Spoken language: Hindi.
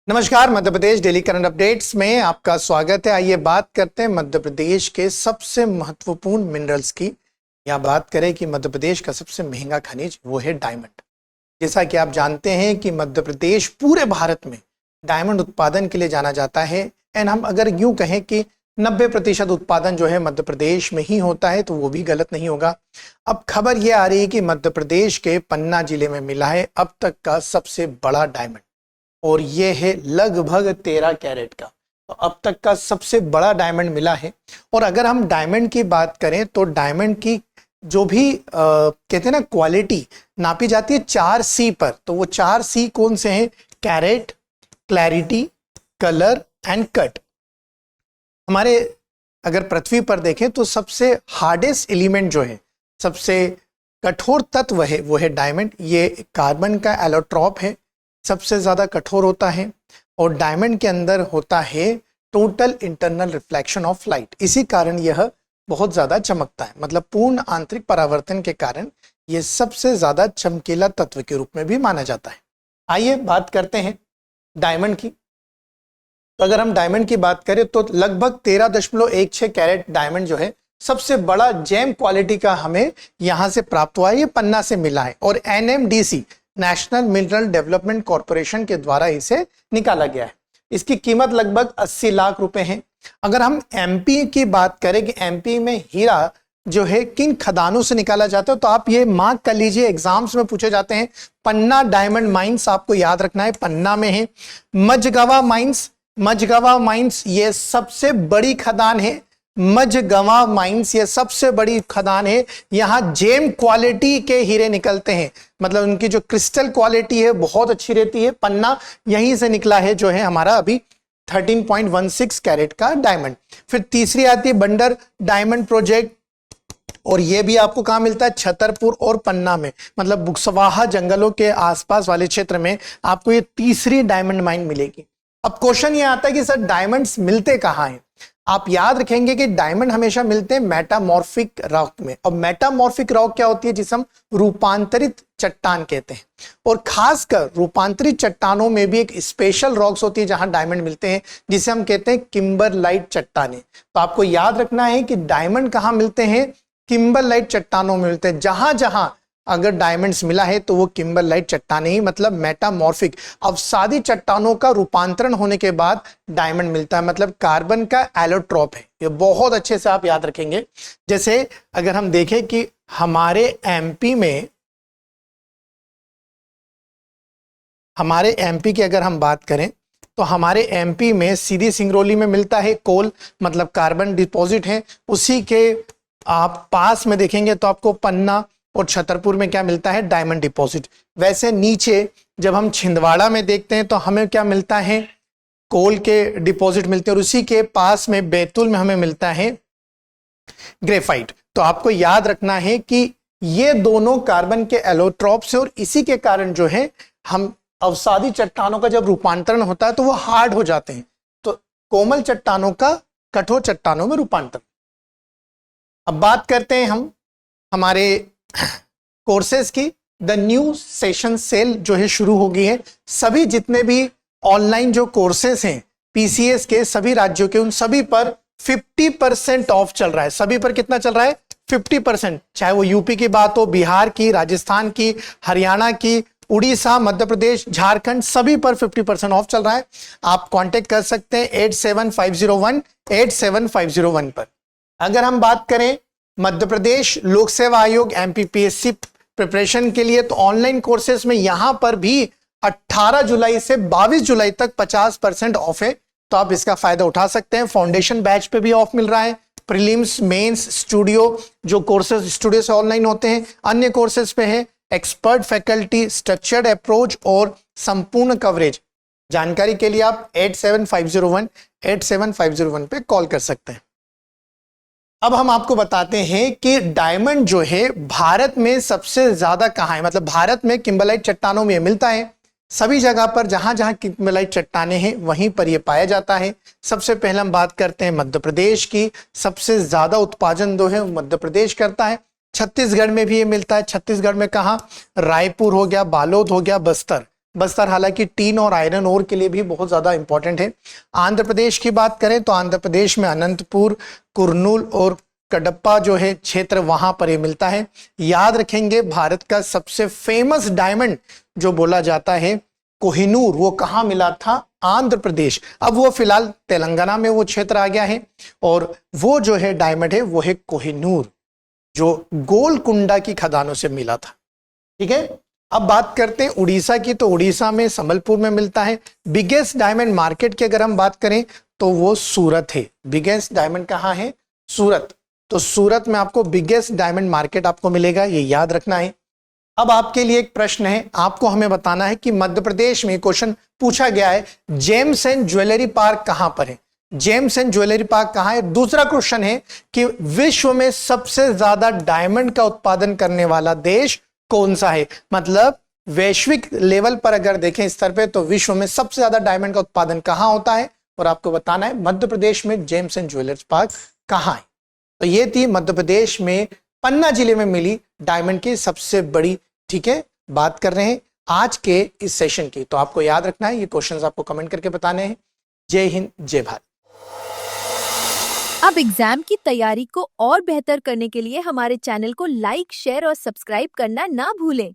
नमस्कार, Madhya Pradesh daily current updates में आपका स्वागत है। आइए बात करते हैं मध्य प्रदेश के सबसे महत्वपूर्ण मिनरल्स की, या बात करें कि मध्य प्रदेश का सबसे महंगा खनिज वो है डायमंड। जैसा कि आप जानते हैं कि मध्य प्रदेश पूरे भारत में डायमंड उत्पादन के लिए जाना जाता है। एंड हम अगर यूं कहें कि 90% उत्पादन जो है मध्य प्रदेश में ही होता है तो वो भी गलत नहीं होगा। अब खबर ये आ रही है कि मध्य प्रदेश के पन्ना जिले में मिला है अब तक का सबसे बड़ा डायमंड, और ये है लगभग 13 कैरेट का। तो अब तक का सबसे बड़ा डायमंड मिला है। और अगर हम डायमंड की बात करें तो डायमंड की जो भी कहते हैं ना क्वालिटी नापी जाती है 4C पर। तो वो 4C कौन से हैं? Carat, clarity, colour and cut. हमारे अगर पृथ्वी पर देखें तो सबसे हार्डेस्ट एलिमेंट जो है, सबसे कठोर तत्व है वो है डायमंड। ये कार्बन का एलोट्रॉप है, सबसे ज्यादा कठोर होता है। और डायमंड के अंदर होता है total internal reflection of light. इसी कारण यह बहुत ज्यादा चमकता है, मतलब पूर्ण आंतरिक परावर्तन के कारण यह सबसे ज्यादा चमकीला तत्व के रूप में भी माना जाता है। आइए बात करते हैं डायमंड की। तो अगर हम डायमंड की बात करें तो लगभग 13.16 कैरेट डायमंड जो है सबसे बड़ा जेम क्वालिटी का हमें यहां से प्राप्त हुआ है। ये पन्ना से मिला है और NMDC national mineral development corporation के द्वारा इसे निकाला गया है। इसकी कीमत लगभग 80 लाख रुपए है। अगर हम MP की बात करें कि MP में हीरा जो है किन खदानों से निकाला जाता है, तो आप ये मार्क कर लीजिए, एग्जाम्स में पूछे जाते हैं। पन्ना डायमंड माइंस आपको याद रखना है, पन्ना में है। मझगवा माइंस ये सबसे बड़ी खदान है। मझगवा माइंस ये सबसे बड़ी खदान है। यहाँ जेम क्वालिटी के हीरे निकलते हैं, मतलब उनकी जो क्रिस्टल क्वालिटी है बहुत अच्छी रहती है। पन्ना यहीं से निकला है जो है हमारा अभी 13.16 कैरेट का डायमंड। फिर तीसरी आती है बंडर डायमंड प्रोजेक्ट, और ये भी आपको कहाँ मिलता है? छतरपुर और पन्ना में, मतलब बुकसवाहा जंगलों के आसपास वाले क्षेत्र में आपको ये तीसरी डायमंड माइन मिलेगी। अब क्वेश्चन ये आता है कि सर डायमंड्स मिलते कहाँ हैं? आप याद रखेंगे कि डायमंड हमेशा मिलते हैं मेटामॉर्फिक रॉक में। और मेटामॉर्फिक रॉक क्या होती है? जिसे हम रूपांतरित चट्टान कहते हैं। और खासकर रूपांतरित चट्टानों में भी एक स्पेशल रॉक्स होती है जहां डायमंड मिलते हैं, जिसे हम कहते हैं किम्बरलाइट चट्टानें। तो आपको याद रखना है कि डायमंड कहां मिलते हैं? किम्बरलाइट चट्टानों में मिलते हैं। जहां जहां अगर डायमंड्स मिला है तो वो किम्बरलाइट चट्टानें ही, मतलब मेटामॉर्फिक अवसादी चट्टानों का रूपांतरण होने के बाद डायमंड मिलता है, मतलब कार्बन का एलोट्रॉप है। ये बहुत अच्छे से आप याद रखेंगे। जैसे अगर हम देखें कि हमारे MP की अगर हम बात करें तो हमारे MP में सीधी सिंगरौली में मिलता है कोल, मतलब कार्बन डिपॉजिट है। उसी के आप पास में देखेंगे तो आपको पन्ना और छतरपुर में क्या मिलता है? Diamond deposit. वैसे नीचे जब हम छिंदवाड़ा में देखते हैं तो हमें क्या मिलता है? कोल के डिपॉजिट मिलते हैं। और उसी के पास में बैतूल में हमें मिलता है ग्रेफाइट। तो आपको याद रखना है कि ये दोनों कार्बन के एलोट्रॉप्स है, और इसी के कारण जो है हम अवसादी चट्टानों का जब रूपांतरण होता है तो वो हार्ड हो जाते हैं। तो कोमल चट्टानों का कठोर चट्टानों में रूपांतरण। अब बात करते हैं हम हमारे कोर्सेज की। द न्यू सेशन सेल जो है शुरू हो गई है। सभी जितने भी ऑनलाइन जो कोर्सेज हैं PCS के सभी राज्यों के, उन सभी पर 50% ऑफ चल रहा है। सभी पर कितना चल रहा है? 50%। चाहे वो UP की बात हो, बिहार की, राजस्थान की, हरियाणा की, उड़ीसा, मध्य प्रदेश, झारखंड, सभी पर 50% ऑफ चल रहा है। आप कांटेक्ट कर सकते हैं 8750187501 पर। अगर हम बात करें मध्य प्रदेश लोक सेवा आयोग MPPSC प्रिपरेशन के लिए, तो ऑनलाइन कोर्सेज में यहां पर भी 18 जुलाई से 22 जुलाई तक 50% ऑफ है। तो आप इसका फायदा उठा सकते हैं। फाउंडेशन बैच पे भी ऑफ मिल रहा है। प्रीलिम्स, मेंस, स्टूडियो जो कोर्सेज स्टूडियो से ऑनलाइन होते हैं, अन्य कोर्सेज पे है एक्सपर्ट फैकल्टी, स्ट्रक्चर्ड अप्रोच और संपूर्ण कवरेज। जानकारी के लिए आप 8750187501 पे कॉल कर सकते हैं। अब हम आपको बताते हैं कि डायमंड जो है भारत में सबसे ज्यादा कहाँ है, मतलब भारत में किम्बरलाइट चट्टानों में मिलता है। सभी जगह पर जहां जहां किम्बरलाइट चट्टानें हैं वहीं पर यह पाया जाता है। सबसे पहले हम बात करते हैं मध्य प्रदेश की। सबसे ज्यादा उत्पादन जो है मध्य प्रदेश करता है। छत्तीसगढ़ में भी ये मिलता है। छत्तीसगढ़ में कहाँ? रायपुर हो गया, बालोद हो गया, बस्तर, बस्तर हालांकि टीन और आयरन ओर के लिए भी बहुत ज्यादा इंपॉर्टेंट है। आंध्र प्रदेश की बात करें तो आंध्र प्रदेश में अनंतपुर, कुर्नूल और कडप्पा जो है क्षेत्र वहां पर ये मिलता है। याद रखेंगे भारत का सबसे फेमस डायमंड जो बोला जाता है कोहिनूर, वो कहाँ मिला था? आंध्र प्रदेश। अब वो फिलहाल तेलंगाना में वो क्षेत्र आ गया है और वो जो है डायमंड है वो है कोहिनूर, जो गोलकुंडा की खदानों से मिला था। ठीक है, अब बात करते हैं उड़ीसा की, तो उड़ीसा में संबलपुर में मिलता है। बिगेस्ट डायमंड मार्केट की अगर हम बात करें तो वो सूरत है। बिगेस्ट डायमंड कहाँ है? सूरत। तो सूरत में आपको बिगेस्ट डायमंड मार्केट आपको मिलेगा, ये याद रखना है। अब आपके लिए एक प्रश्न है, आपको हमें बताना है कि मध्य प्रदेश में क्वेश्चन पूछा गया है जेम्स एंड ज्वेलरी पार्क कहां पर है? जेम्स एंड ज्वेलरी पार्क कहां है? दूसरा क्वेश्चन है कि विश्व में सबसे ज्यादा डायमंड का उत्पादन करने वाला देश कौन सा है? मतलब वैश्विक लेवल पर अगर देखें स्तर पे तो विश्व में सबसे ज्यादा डायमंड का उत्पादन कहां होता है? और आपको बताना है मध्य प्रदेश में जेम्स एंड ज्वेलरी पार्क कहां है। तो ये थी मध्य प्रदेश में पन्ना जिले में मिली डायमंड की सबसे बड़ी, ठीक है, बात कर रहे हैं आज के इस सेशन की। तो आपको याद रखना है, ये क्वेश्चंस आपको कमेंट करके बताने हैं। जय हिंद, जय भारत। अब एग्जाम की तैयारी को और बेहतर करने के लिए हमारे चैनल को लाइक, शेयर और सब्सक्राइब करना ना भूलें।